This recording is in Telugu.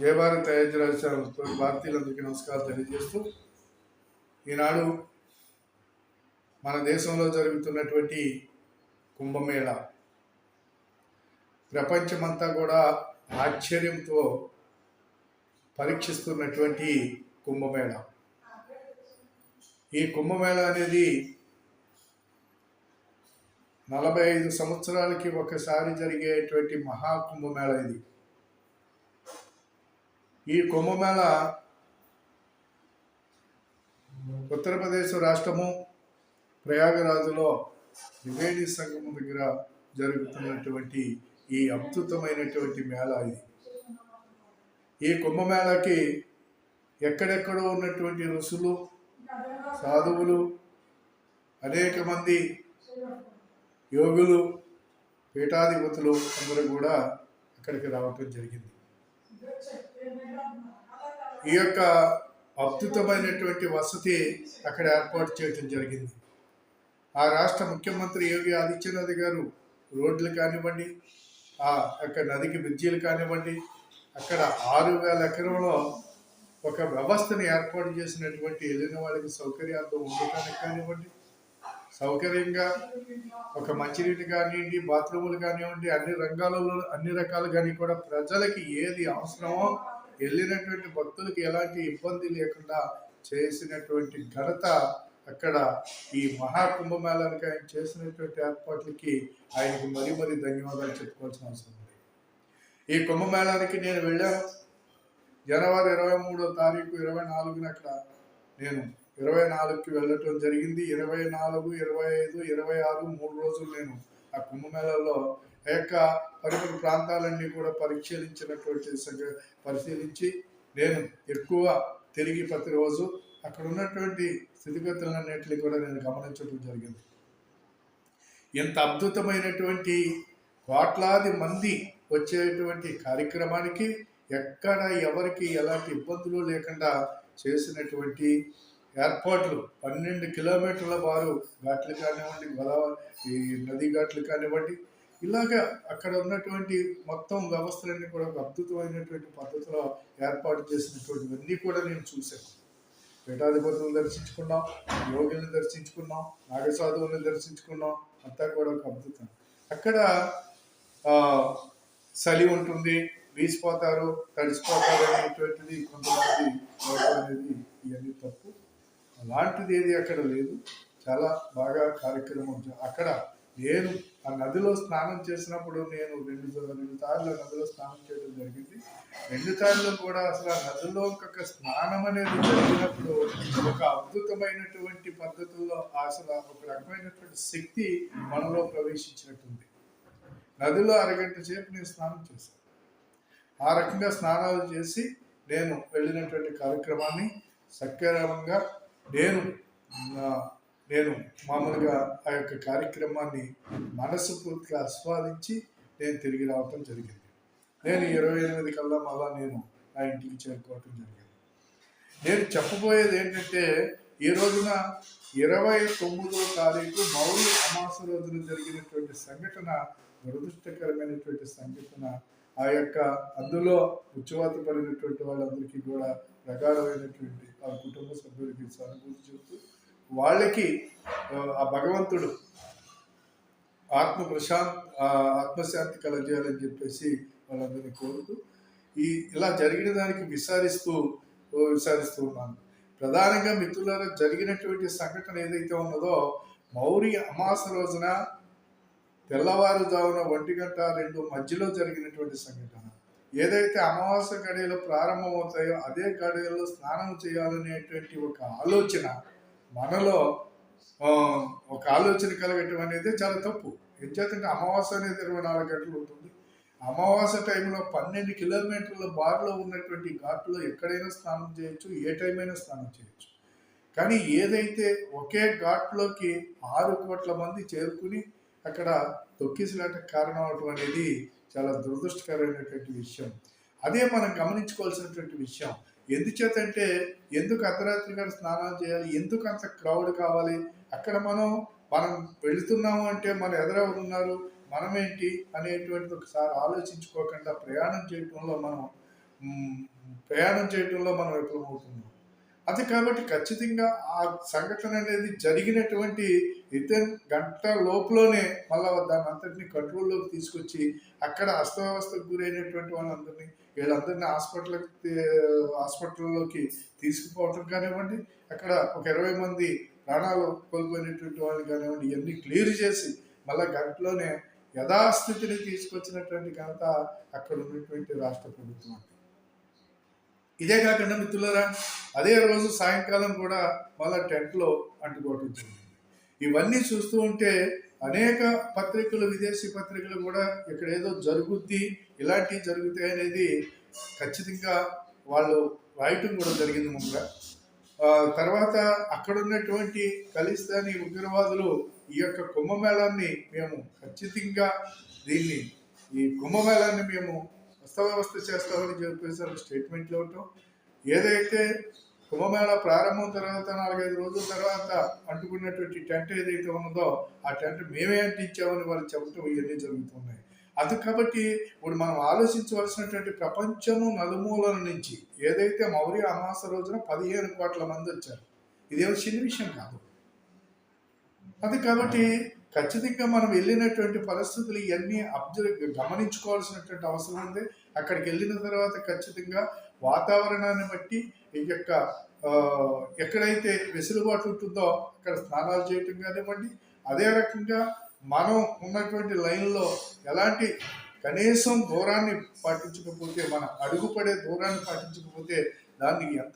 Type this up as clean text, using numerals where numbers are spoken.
జయ భారత్ అయోధ్య రాజధానితో భారతీయులందరికీ నమస్కారం తెలియజేస్తూ ఈనాడు మన దేశంలో జరుగుతున్నటువంటి కుంభమేళ ప్రపంచమంతా కూడా ఆశ్చర్యంతో పరీక్షిస్తున్నటువంటి కుంభమేళ. ఈ కుంభమేళ అనేది 45 సంవత్సరాలకి ఒకసారి జరిగేటువంటి మహాకుంభమేళ ఇది. ఈ కుంభమేళ ఉత్తరప్రదేశ్ రాష్ట్రము ప్రయాగరాజులో త్రివేణి సంగమం దగ్గర జరుగుతున్నటువంటి ఈ అద్భుతమైనటువంటి మేళ ఇది. ఈ కుంభమేళకి ఎక్కడెక్కడో ఉన్నటువంటి ఋషులు, సాధువులు, అనేక మంది యోగులు, పీఠాధిపతులు అందరూ కూడా అక్కడికి రావటం జరిగింది. ఈ యొక్క అద్భుతమైనటువంటి వసతి అక్కడ ఏర్పాటు చేయటం జరిగింది. ఆ రాష్ట్ర ముఖ్యమంత్రి యోగి ఆదిత్యనాథ్ గారు రోడ్లు కానివ్వండి, ఆ యొక్క నదికి బ్రిడ్జీలు కానివ్వండి, అక్కడ 6,000 ఎకరంలో ఒక వ్యవస్థని ఏర్పాటు చేసినటువంటి వెళ్ళిన వాళ్ళకి సౌకర్యాలతో ఉండటానికి కానివ్వండి, సౌకర్యంగా ఒక మంచినీటి కానివ్వండి, బాత్రూములు కానివ్వండి, అన్ని రంగాలలో అన్ని రకాలు కానీ కూడా ప్రజలకి ఏది అవసరమో వెళ్ళినటువంటి భక్తులకి ఎలాంటి ఇబ్బంది లేకుండా చేసినటువంటి ఘనత అక్కడ ఈ మహాకుంభమేళానికి ఆయన చేసినటువంటి ఏర్పాట్లకి ఆయనకు మరీ మరీ ధన్యవాదాలు చెప్పుకోవాల్సిన అవసరం ఉంది. ఈ కుంభమేళానికి నేను వెళ్ళాను. జనవరి 23వ తారీఖు 24న అక్కడ నేను 24కి వెళ్ళటం జరిగింది. 24, 25, 26 3 రోజులు నేను ఆ కుంభమేళాలో ఆ యొక్క పరిసర ప్రాంతాలన్నీ కూడా పరిశీలించి నేను ఎక్కువ తిరిగి ప్రతిరోజు అక్కడ ఉన్నటువంటి స్థితిగతులన్నింటినీ కూడా నేను గమనించడం జరిగింది. ఎంత అద్భుతమైనటువంటి కోట్లాది మంది వచ్చేటువంటి కార్యక్రమానికి ఎక్కడ ఎవరికి ఎలాంటి ఇబ్బందులు లేకుండా చేసినటువంటి ఏర్పాట్లు 12 కిలోమీటర్ల బారు ఘాట్లు కానివ్వండి, గోదావరి ఈ నది ఘాట్లు కానివ్వండి, ఇలాగా అక్కడ ఉన్నటువంటి మొత్తం వ్యవస్థలన్నీ కూడా ఒక అద్భుతమైనటువంటి పద్ధతిలో ఏర్పాటు చేసినటువంటివన్నీ కూడా నేను చూశాను. పీఠాధిపతులను దర్శించుకున్నాం, యోగులను దర్శించుకున్నాం, నాగసాధువులను దర్శించుకున్నాం. అంతా కూడా ఒక అద్భుతం. అక్కడ చలి ఉంటుంది, వీసిపోతారు, తడిసిపోతారు అనేటువంటిది కొంతమంది అనేది ఇవన్నీ తప్పు. అలాంటిది ఏది అక్కడ లేదు. చాలా బాగా కార్యక్రమం. అక్కడ నేను ఆ నదిలో స్నానం చేసినప్పుడు నేను రెండు సార్లు నదిలో స్నానం చేయడం జరిగింది. 2 సార్లు కూడా అసలు ఆ నదిలో ఒక స్నానం అనేది జరిగినప్పుడు ఒక అద్భుతమైనటువంటి పద్ధతుల్లో అసలు ఒక రకమైనటువంటి శక్తి మనలో ప్రవేశించినట్టుంది. నదిలో అరగంట సేపు నేను స్నానం చేశాను. ఆ రకంగా స్నానాలు చేసి నేను వెళ్ళినటువంటి కార్యక్రమాన్ని సక్రమంగా నేను మామూలుగా ఆ యొక్క కార్యక్రమాన్ని మనస్ఫూర్తిగా ఆస్వాదించి నేను తిరిగి రావటం జరిగింది. నేను 28 కల్లా మళ్ళా నేను నా ఇంటికి చేరుకోవటం జరిగింది. నేను చెప్పబోయేది ఏంటంటే, ఈ రోజున 29వ తారీఖు మౌలి అమాస రోజున జరిగినటువంటి సంఘటన దురదృష్టకరమైనటువంటి సంఘటన. ఆ యొక్క అందులో ఉచ్చువాత పడినటువంటి వాళ్ళందరికీ కూడా ప్రగాఢమైనటువంటి ఆ కుటుంబ సభ్యులకి సానుభూతి చెబుతూ వాళ్ళకి ఆ భగవంతుడు ఆత్మశాంతి కలగజేయాలని చెప్పేసి వాళ్ళందరినీ కోరుతూ ఇలా జరిగిన దానికి విచారిస్తూ ఉన్నాను. ప్రధానంగా మిత్రులారా, జరిగినటువంటి సంఘటన ఏదైతే ఉన్నదో మౌరి అమాస రోజున తెల్లవారుజామున 1-2 మధ్యలో జరిగినటువంటి సంఘటన. ఏదైతే అమావాస్య గడియలు ప్రారంభమవుతాయో అదే గడియల్లో స్నానం చేయాలనేటువంటి ఒక ఆలోచన మనలో ఒక ఆలోచన కలగటం అనేది చాలా తప్పు. ఎందుకంటే అమావాస్య అనేది 24 గంటలు ఉంటుంది. అమావాస్య టైంలో 12 కిలోమీటర్ల బార్లో ఉన్నటువంటి ఘాట్లో ఎక్కడైనా స్నానం చేయొచ్చు, ఏ టైం అయినా స్నానం చేయొచ్చు. కానీ ఏదైతే ఒకే ఘాట్లోకి 6 కోట్ల మంది చేరుకుని అక్కడ తొక్కిసలాటకు కారణం అవటం అనేది చాలా దురదృష్టకరమైనటువంటి విషయం. అదే మనం గమనించుకోవాల్సినటువంటి విషయం. ఎందుచేతంటే ఎందుకు అర్ధరాత్రి గారు స్నానాలు చేయాలి, ఎందుకు అంత క్రౌడ్ కావాలి, అక్కడ మనం వెళుతున్నాము అంటే మన ఎదురెవరు ఉన్నారు, మనమేంటి అనేటువంటిది ఒకసారి ఆలోచించుకోకుండా ప్రయాణం చేయటంలో మనం మ్, ప్రయాణం చేయడంలో మనం విఫలమవుతున్నాం. అది కాబట్టి ఖచ్చితంగా ఆ సంఘటన అనేది జరిగినటువంటి వితిన్ గంట లోపులోనే మళ్ళా దాన్ని అంతటిని కంట్రోల్లోకి తీసుకొచ్చి అక్కడ అస్తవ్యవస్థకు గురైనటువంటి వాళ్ళందరినీ వీళ్ళందరినీ హాస్పిటల్లోకి తీసుకుపోవటం కానివ్వండి, అక్కడ ఒక 20 మంది ప్రాణాలు కోల్పోయినటువంటి వాళ్ళని కానివ్వండి, ఇవన్నీ క్లియర్ చేసి మళ్ళా గంటలోనే యథాస్థితిని తీసుకొచ్చినటువంటి ఘనత అక్కడ ఉన్నటువంటి రాష్ట్ర ప్రభుత్వం. ఇదే కాకుండా మిత్రులారా, అదే రోజు సాయంకాలం కూడా మళ్ళా టెంట్లో అంటుకోవటం జరిగింది. ఇవన్నీ చూస్తూ ఉంటే అనేక పత్రికలు, విదేశీ పత్రికలు కూడా ఇక్కడ ఏదో జరుగుద్ది, ఇలాంటివి జరుగుతాయి అనేది ఖచ్చితంగా వాళ్ళు రాయటం కూడా జరిగింది ముందుగా. తర్వాత అక్కడ ఉన్నటువంటి ఖలిస్తానీ ఉగ్రవాదులు ఈ యొక్క కుంభమేళాన్ని మేము ఖచ్చితంగా దీన్ని ఈ కుంభమేళాన్ని మేము అస్తవ్యవస్థ చేస్తామని చెప్పేసి స్టేట్మెంట్లు ఇవ్వటం, ఏదైతే కుంభమేళా ప్రారంభం తర్వాత 4-5 రోజుల తర్వాత అంటుకున్నటువంటి టెంట్ ఏదైతే ఉన్నదో ఆ టెంట్ మేమే అంటించామని వాళ్ళు చెప్పటం ఇవన్నీ జరుగుతున్నాయి. అది కాబట్టి ఇప్పుడు మనం ఆలోచించవలసినటువంటి ప్రపంచము నలుమూలల నుంచి ఏదైతే మౌర్య అమాస రోజున 15 కోట్ల మంది వచ్చారు, ఇదేమో చిన్న విషయం కాదు. అది కాబట్టి ఖచ్చితంగా మనం వెళ్ళినటువంటి పరిస్థితులు ఇవన్నీ గమనించుకోవాల్సినటువంటి అవసరం ఉంది. అక్కడికి వెళ్ళిన తర్వాత ఖచ్చితంగా వాతావరణాన్ని బట్టి ఈ యొక్క ఎక్కడైతే వెసులుబాటు ఉంటుందో అక్కడ స్నానాలు చేయటం కానివ్వండి, అదే రకంగా మనం ఉన్నటువంటి లైన్లో ఎలాంటి కనీసం దూరాన్ని పాటించకపోతే, మన అడుగుపడే దూరాన్ని పాటించకపోతే దాన్ని ఎంత